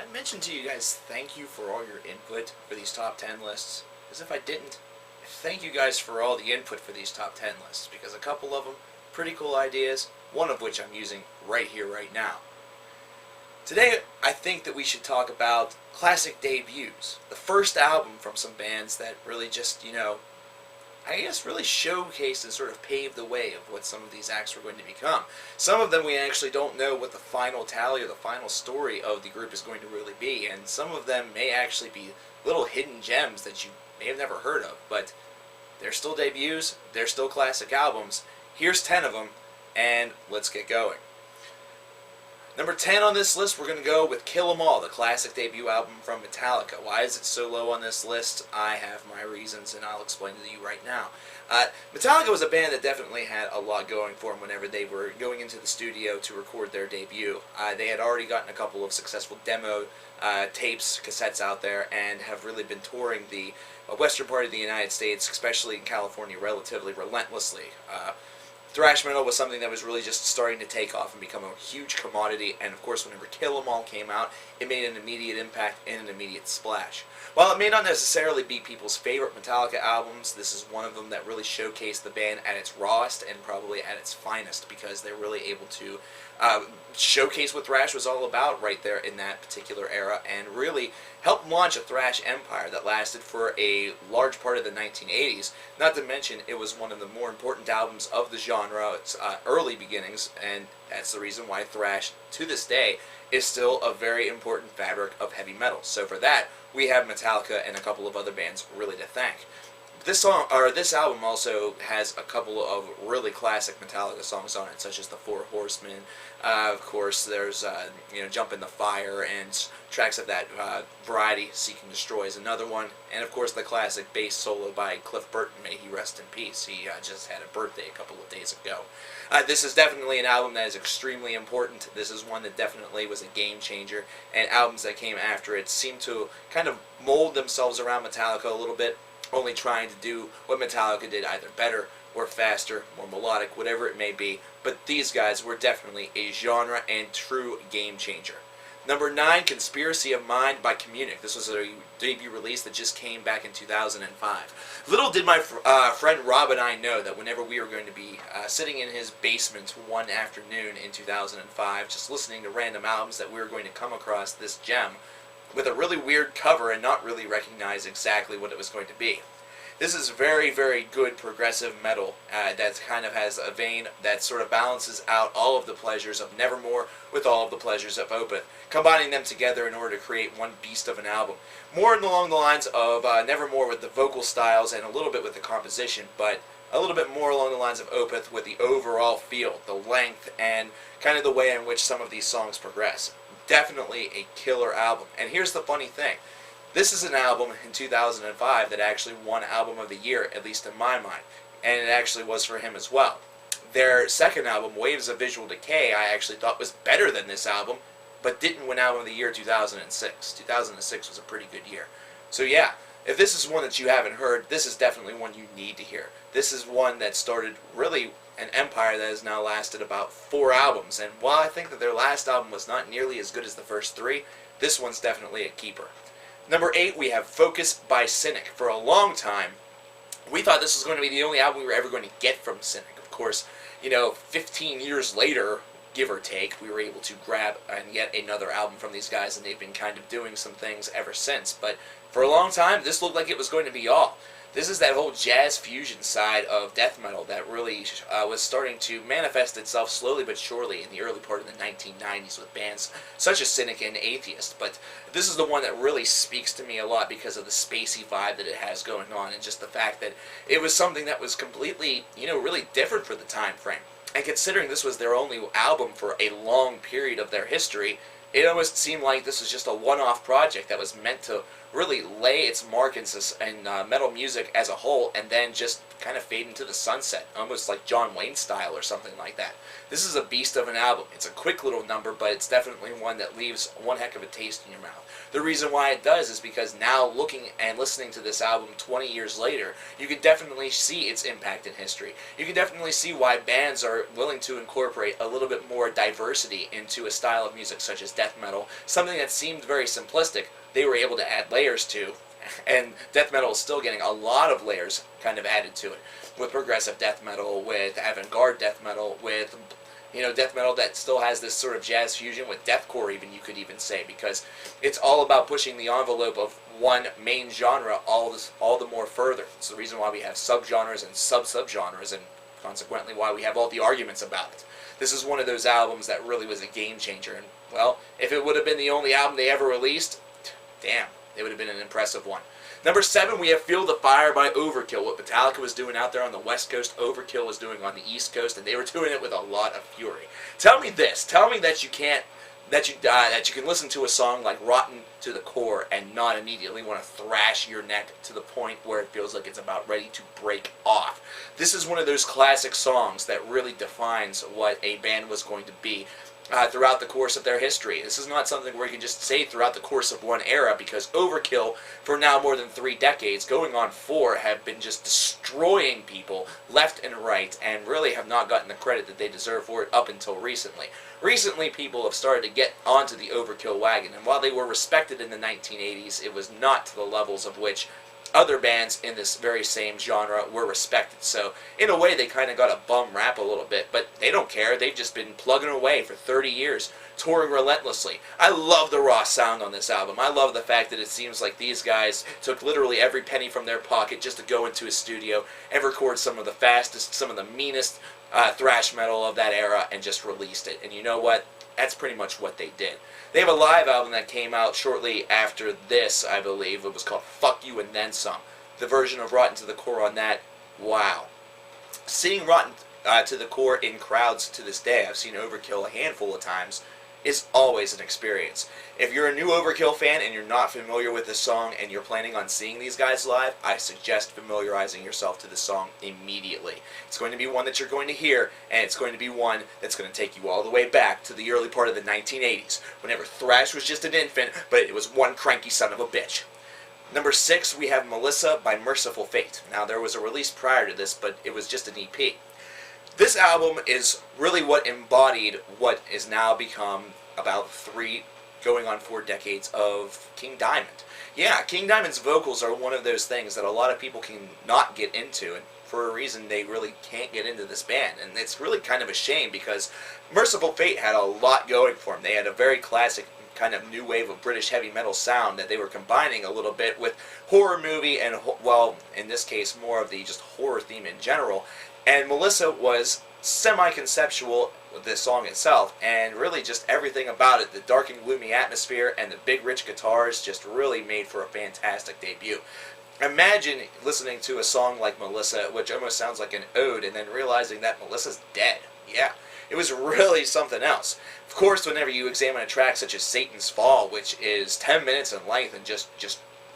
I mentioned to you guys thank you for all your input for these top 10 lists. As if I didn't. Thank you guys for all the input for these top 10 lists, because a couple of them, pretty cool ideas, one of which I'm using right here, right now. Today, I think that we should talk about classic debuts. The first album from some bands that really just, I guess really showcased and sort of paved the way of what some of these acts were going to become. Some of them we actually don't know what the final tally or the final story of the group is going to really be, and some of them may actually be little hidden gems that you may have never heard of, but they're still debuts, they're still classic albums. Here's 10 of them, and let's get going. Number 10 on this list, we're going to go with Kill 'Em All, the classic debut album from Metallica. Why is it so low on this list? I have my reasons, and I'll explain to you right now. Metallica was a band that definitely had a lot going for them whenever they were going into the studio to record their debut. They had already gotten a couple of successful demo tapes, cassettes out there, and have really been touring the western part of the United States, especially in California, relatively relentlessly. Thrash metal was something that was really just starting to take off and become a huge commodity, and of course whenever Kill 'Em All came out, it made an immediate impact and an immediate splash. While it may not necessarily be people's favorite Metallica albums, this is one of them that really showcased the band at its rawest and probably at its finest, because they're really able to showcase what thrash was all about right there in that particular era, and really helped launch a thrash empire that lasted for a large part of the 1980s. Not to mention, it was one of the more important albums of the genre, its early beginnings, and that's the reason why thrash, to this day, is still a very important fabric of heavy metal. So for that, we have Metallica and a couple of other bands really to thank. This album also has a couple of really classic Metallica songs on it, such as the Four Horsemen. Of course, there's Jump in the Fire, and tracks of that variety. Seek and Destroy is another one, and of course the classic bass solo by Cliff Burton. May he rest in peace. He just had a birthday a couple of days ago. This is definitely an album that is extremely important. This is one that definitely was a game changer, and albums that came after it seem to kind of mold themselves around Metallica a little bit, only trying to do what Metallica did, either better or faster, more melodic, whatever it may be. But these guys were definitely a genre and true game changer. Number 9, Conspiracy of Mind by Communiques. This was a debut release that just came back in 2005. Little did my friend Rob and I know that whenever we were going to be sitting in his basement one afternoon in 2005, just listening to random albums, that we were going to come across this gem with a really weird cover and not really recognize exactly what it was going to be. This is very, very good progressive metal that kind of has a vein that sort of balances out all of the pleasures of Nevermore with all of the pleasures of Opeth, combining them together in order to create one beast of an album. More along the lines of Nevermore with the vocal styles and a little bit with the composition, but a little bit more along the lines of Opeth with the overall feel, the length, and kind of the way in which some of these songs progress. Definitely a killer album. And here's the funny thing. This is an album in 2005 that actually won Album of the Year, at least in my mind. And it actually was for him as well. Their second album, Waves of Visual Decay, I actually thought was better than this album, but didn't win Album of the Year 2006. 2006 was a pretty good year. So yeah, if this is one that you haven't heard, this is definitely one you need to hear. This is one that started really an empire that has now lasted about 4 albums, and while I think that their last album was not nearly as good as the first 3, this one's definitely a keeper. Number 8, we have Focus by Cynic. For a long time, we thought this was going to be the only album we were ever going to get from Cynic. Of course, 15 years later, give or take, we were able to grab yet another album from these guys, and they've been kind of doing some things ever since. But for a long time, this looked like it was going to be all. This is that whole jazz fusion side of death metal that really was starting to manifest itself slowly but surely in the early part of the 1990s with bands such as Cynic and Atheist. But this is the one that really speaks to me a lot because of the spacey vibe that it has going on, and just the fact that it was something that was completely, really different for the time frame. And considering this was their only album for a long period of their history, it almost seemed like this was just a one-off project that was meant to really lay its mark in metal music as a whole, and then just kind of fade into the sunset, almost like John Wayne style or something like that. This is a beast of an album. It's a quick little number, but it's definitely one that leaves one heck of a taste in your mouth. The reason why it does is because now, looking and listening to this album 20 years later, you can definitely see its impact in history. You can definitely see why bands are willing to incorporate a little bit more diversity into a style of music such as death metal. Something that seemed very simplistic, they were able to add layers to, and death metal is still getting a lot of layers kind of added to it, with progressive death metal, with avant-garde death metal, with death metal that still has this sort of jazz fusion with deathcore, even, you could even say, because it's all about pushing the envelope of one main genre all the more further. It's the reason why we have subgenres and sub-subgenres, and consequently why we have all the arguments about it. This is one of those albums that really was a game changer, and, well, if it would have been the only album they ever released, damn, it would have been an impressive one. Number 7, we have Feel the Fire by Overkill. What Metallica was doing out there on the West Coast, Overkill was doing on the East Coast, and they were doing it with a lot of fury. Tell me this. Tell me that you can listen to a song like Rotten to the Core and not immediately want to thrash your neck to the point where it feels like it's about ready to break off. This is one of those classic songs that really defines what a band was going to be throughout the course of their history. This is not something where you can just say throughout the course of one era, because Overkill, for now more than 3 decades, going on 4, have been just destroying people left and right, and really have not gotten the credit that they deserve for it up until recently. Recently, people have started to get onto the Overkill wagon, and while they were respected in the 1980s, it was not to the levels of which other bands in this very same genre were respected. So, in a way, they kind of got a bum rap a little bit, but they don't care. They've just been plugging away for 30 years, touring relentlessly. I love the raw sound on this album. I love the fact that it seems like these guys took literally every penny from their pocket just to go into a studio and record some of the fastest, some of the meanest thrash metal of that era and just released it. And you know what? That's pretty much what they did. They have a live album that came out shortly after this, I believe. It was called Fuck You and Then Some. The version of Rotten to the Core on that, wow. Seeing Rotten to the Core in crowds to this day, I've seen Overkill a handful of times, is always an experience. If you're a new Overkill fan and you're not familiar with this song and you're planning on seeing these guys live, I suggest familiarizing yourself to this song immediately. It's going to be one that you're going to hear, and it's going to be one that's going to take you all the way back to the early part of the 1980s, whenever thrash was just an infant, but it was one cranky son of a bitch. Number 6, we have Melissa by Merciful Fate. Now, there was a release prior to this, but it was just an EP. This album is really what embodied what is now become about 3 going on 4 decades of King Diamond. Yeah, King Diamond's vocals are one of those things that a lot of people can not get into, and for a reason they really can't get into this band. And it's really kind of a shame, because Merciful Fate had a lot going for them. They had a very classic kind of new wave of British heavy metal sound that they were combining a little bit with horror movie and, well, in this case, more of the just horror theme in general. And Melissa was semi-conceptual with this song itself, and really just everything about it, the dark and gloomy atmosphere and the big rich guitars, just really made for a fantastic debut. Imagine listening to a song like Melissa, which almost sounds like an ode, and then realizing that Melissa's dead. Yeah, it was really something else. Of course, whenever you examine a track such as Satan's Fall, which is 10 minutes in length and just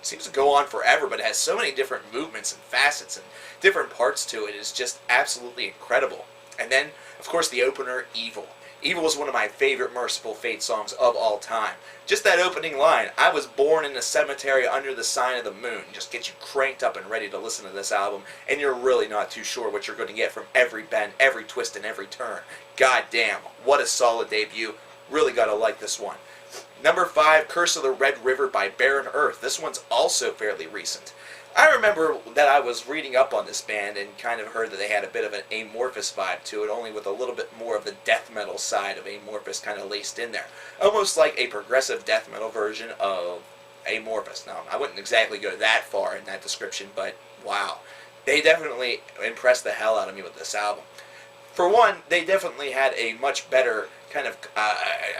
seems to go on forever, but it has so many different movements and facets and different parts to it, is just absolutely incredible. And then, of course, the opener, Evil. Evil was one of my favorite Merciful Fate songs of all time. Just that opening line, I was born in a cemetery under the sign of the moon, just gets you cranked up and ready to listen to this album, and you're really not too sure what you're going to get from every bend, every twist, and every turn. God damn, what a solid debut. Really gotta like this one. Number 5, Curse of the Red River by Barren Earth. This one's also fairly recent. I remember that I was reading up on this band and kind of heard that they had a bit of an Amorphous vibe to it, only with a little bit more of the death metal side of Amorphous kind of laced in there. Almost like a progressive death metal version of Amorphous. Now, I wouldn't exactly go that far in that description, but wow. They definitely impressed the hell out of me with this album. For one, they definitely had a much better kind of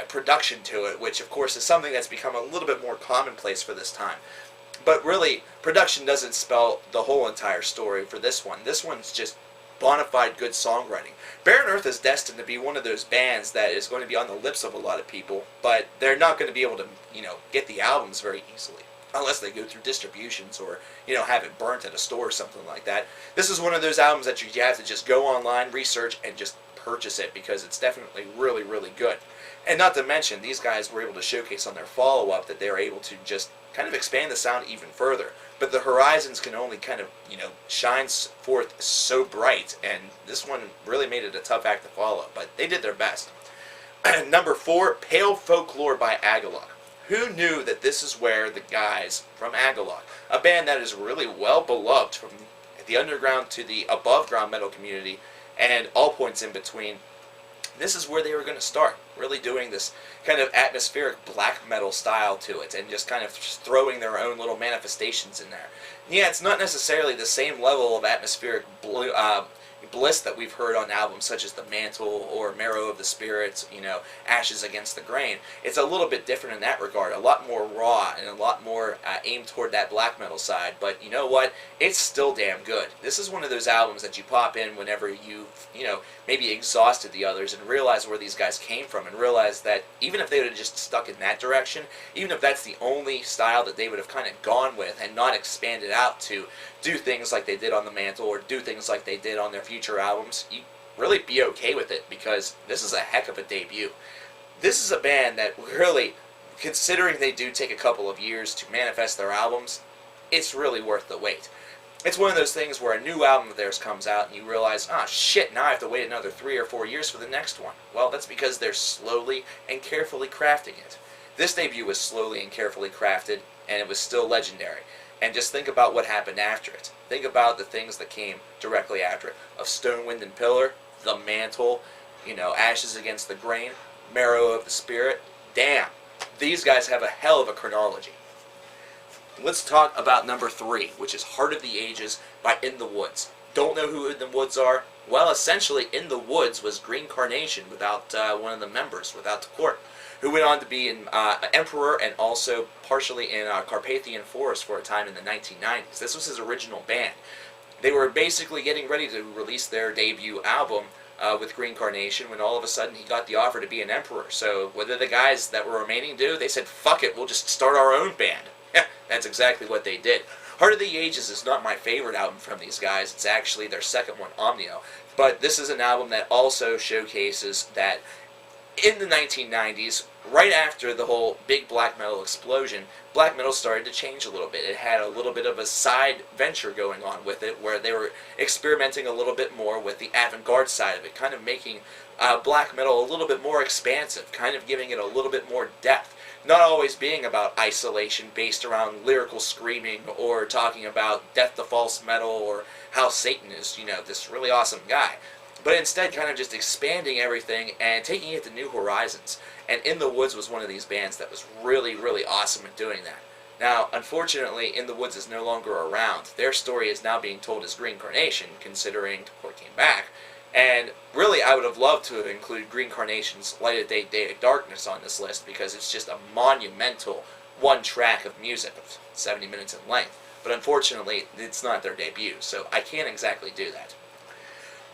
production to it, which of course is something that's become a little bit more commonplace for this time. But really, production doesn't spell the whole entire story for this one. This one's just bona fide good songwriting. Barren Earth is destined to be one of those bands that is going to be on the lips of a lot of people, but they're not going to be able to, get the albums very easily. unless they go through distributions or, have it burnt at a store or something like that. This is one of those albums that you have to just go online, research, and just purchase it, because it's definitely really, really good. And not to mention, these guys were able to showcase on their follow-up that they were able to just kind of expand the sound even further. But the horizons can only kind of, shine forth so bright, and this one really made it a tough act to follow, but they did their best. Number 4, Pale Folklore by Agalog. Who knew that this is where the guys from Agalog, a band that is really well beloved from the underground to the above ground metal community and all points in between, this is where they were going to start, really doing this kind of atmospheric black metal style to it, and just kind of throwing their own little manifestations in there. Yeah, it's not necessarily the same level of atmospheric bliss that we've heard on albums such as The Mantle or Marrow of the Spirits, Ashes Against the Grain. It's a little bit different in that regard, a lot more raw and a lot more aimed toward that black metal side, but you know what? It's still damn good. This is one of those albums that you pop in whenever you've, maybe exhausted the others and realize where these guys came from, and realize that even if they would have just stuck in that direction, even if that's the only style that they would have kind of gone with and not expanded out to do things like they did on The Mantle or do things like they did on their future albums, you really be okay with it, because this is a heck of a debut. This is a band that really, considering they do take a couple of years to manifest their albums, it's really worth the wait. It's one of those things where a new album of theirs comes out and you realize, shit, now I have to wait another 3 or 4 years for the next one. Well, that's because they're slowly and carefully crafting it. This debut was slowly and carefully crafted, and it was still legendary. And just think about what happened after it. Think about the things that came directly after it. Of Stone, Wind, and Pillar, The Mantle, Ashes Against the Grain, Marrow of the Spirit. Damn, these guys have a hell of a chronology. Let's talk about number 3, which is Heart of the Ages by In the Woods. Don't know who In the Woods are? Well, essentially, In the Woods was Green Carnation without one of the members, without the court, who went on to be an emperor and also partially in Carpathian Forest for a time in the 1990s. This was his original band. They were basically getting ready to release their debut album with Green Carnation when all of a sudden he got the offer to be an emperor. So what did the guys that were remaining do? They said, fuck it, we'll just start our own band. That's exactly what they did. Heart of the Ages is not my favorite album from these guys. It's actually their second one, Omnio. But this is an album that also showcases that in the 1990s, right after the whole big black metal explosion, black metal started to change a little bit. It had a little bit of a side venture going on with it, where they were experimenting a little bit more with the avant-garde side of it, kind of making black metal a little bit more expansive, kind of giving it a little bit more depth. Not always being about isolation based around lyrical screaming or talking about death to false metal or how Satan is, this really awesome guy. But instead kind of just expanding everything and taking it to new horizons. And In the Woods was one of these bands that was really, really awesome at doing that. Now, unfortunately, In the Woods is no longer around. Their story is now being told as Green Carnation, considering Topor came back. And really, I would have loved to have included Green Carnation's Light of Day, Day of Darkness on this list, because it's just a monumental one track of music of 70 minutes in length. But unfortunately, it's not their debut, so I can't exactly do that.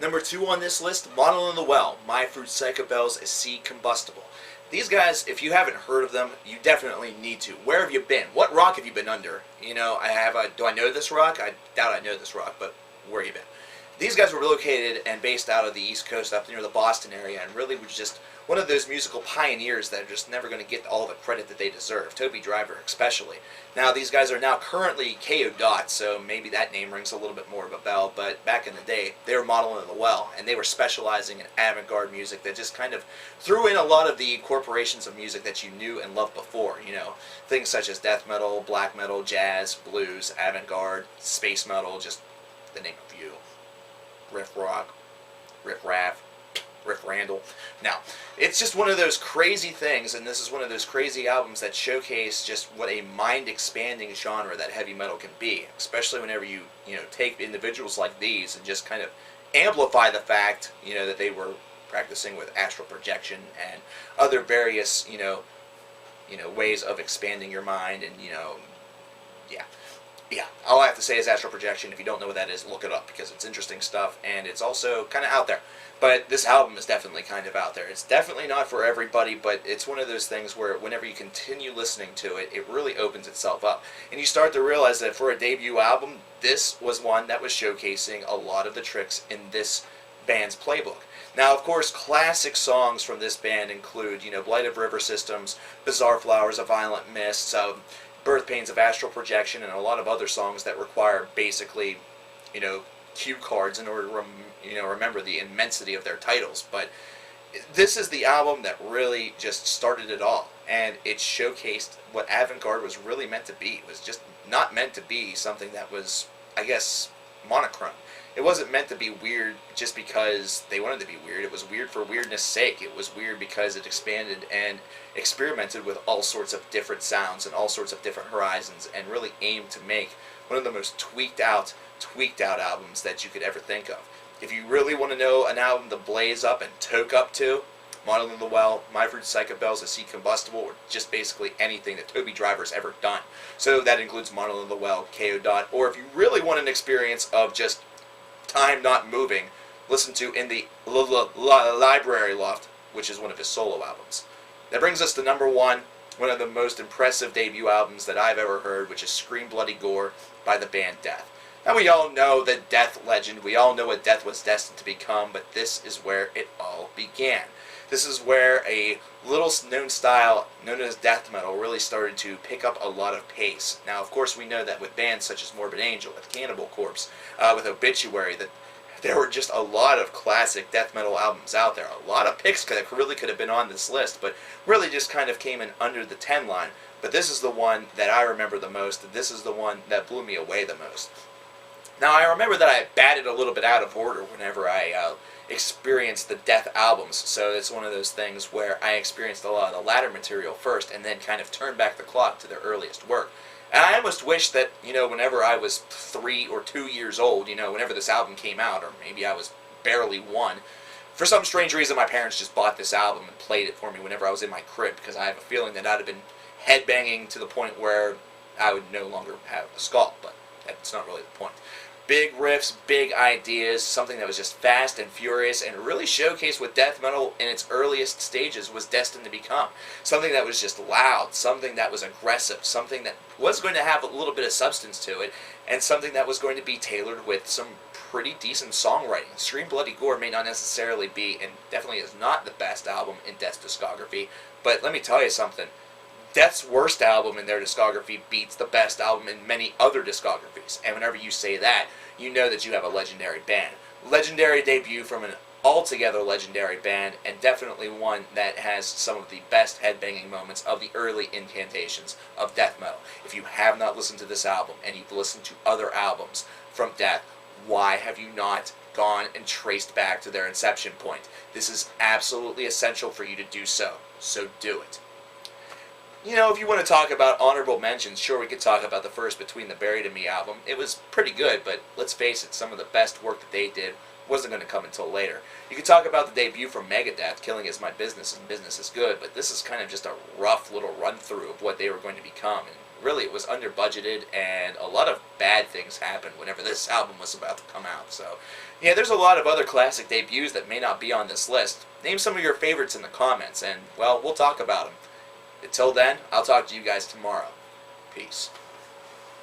Number 2 on this list, Model in the Well, My Fruit Psychobells is Seed Combustible. These guys, if you haven't heard of them, you definitely need to. Where have you been? What rock have you been under? Do I know this rock? I doubt I know this rock, but where have you been? These guys were located and based out of the East Coast, up near the Boston area, and really was just one of those musical pioneers that are just never going to get all the credit that they deserve, Toby Driver especially. Now, these guys are now currently KO Dot, so maybe that name rings a little bit more of a bell, but back in the day, they were Model in the Well, and they were specializing in avant-garde music that just kind of threw in a lot of the incorporations of music that you knew and loved before, things such as death metal, black metal, jazz, blues, avant-garde, space metal, just the name of few. Riff rock, riff raff, Riff Randall. Now, it's just one of those crazy things, and this is one of those crazy albums that showcase just what a mind-expanding genre that heavy metal can be, especially whenever you take individuals like these and just kind of amplify the fact, that they were practicing with astral projection and other various, ways of expanding your mind, and, yeah. Yeah, all I have to say is astral projection. If you don't know what that is, look it up, because it's interesting stuff, and it's also kind of out there. But this album is definitely kind of out there. It's definitely not for everybody, but it's one of those things where whenever you continue listening to it, it really opens itself up. And you start to realize that for a debut album, this was one that was showcasing a lot of the tricks in this band's playbook. Now, of course, classic songs from this band include, Blight of River Systems, Bizarre Flowers, A Violent Mist, Birth Pains of Astral Projection, and a lot of other songs that require basically, cue cards in order to remember the immensity of their titles. But this is the album that really just started it all, and it showcased what avant-garde was really meant to be. It was just not meant to be something that was, I guess, monochrome. It wasn't meant to be weird just because they wanted to be weird. It was weird for weirdness' sake. It was weird because it expanded and experimented with all sorts of different sounds and all sorts of different horizons, and really aimed to make one of the most tweaked out albums that you could ever think of. If you really want to know an album to blaze up and toke up to, Model in the Well, My Fruit Psychobells, A Sea Combustible, or just basically anything that Toby Driver's ever done. So that includes Model in the Well, KO Dot, or if you really want an experience of just time not moving, listen to In the Library Loft, which is one of his solo albums. That brings us to number one of the most impressive debut albums that I've ever heard, which is Scream Bloody Gore by the band Death. Now, we all know the Death legend, we all know what Death was destined to become, but this is where it all began. This is where a little-known style known as death metal really started to pick up a lot of pace. Now, of course, we know that with bands such as Morbid Angel, with Cannibal Corpse, with Obituary, that there were just a lot of classic death metal albums out there. A lot of picks that really could have been on this list, but really just kind of came in under the 10 line. But this is the one that I remember the most, and this is the one that blew me away the most. Now, I remember that I batted a little bit out of order whenever I experienced the Death albums, so it's one of those things where I experienced a lot of the latter material first and then kind of turned back the clock to their earliest work. And I almost wish that, whenever I was 3 or 2 years old, whenever this album came out, or maybe I was barely 1, for some strange reason my parents just bought this album and played it for me whenever I was in my crib, because I have a feeling that I'd have been headbanging to the point where I would no longer have a skull, but that's not really the point. Big riffs, big ideas, something that was just fast and furious and really showcased what death metal in its earliest stages was destined to become. Something that was just loud, something that was aggressive, something that was going to have a little bit of substance to it, and something that was going to be tailored with some pretty decent songwriting. Scream Bloody Gore may not necessarily be, and definitely is not, the best album in Death's discography, but let me tell you something. Death's worst album in their discography beats the best album in many other discographies. And whenever you say that, you know that you have a legendary band. Legendary debut from an altogether legendary band, and definitely one that has some of the best headbanging moments of the early incantations of death metal. If you have not listened to this album, and you've listened to other albums from Death, why have you not gone and traced back to their inception point? This is absolutely essential for you to do so. So do it. If you want to talk about honorable mentions, sure, we could talk about the first Between the Buried and Me album. It was pretty good, but let's face it, some of the best work that they did wasn't going to come until later. You could talk about the debut from Megadeth, Killing Is My Business and Business Is Good, but this is kind of just a rough little run-through of what they were going to become. And really, it was under-budgeted, and a lot of bad things happened whenever this album was about to come out. So, yeah, there's a lot of other classic debuts that may not be on this list. Name some of your favorites in the comments, and, well, we'll talk about them. Until then, I'll talk to you guys tomorrow. Peace.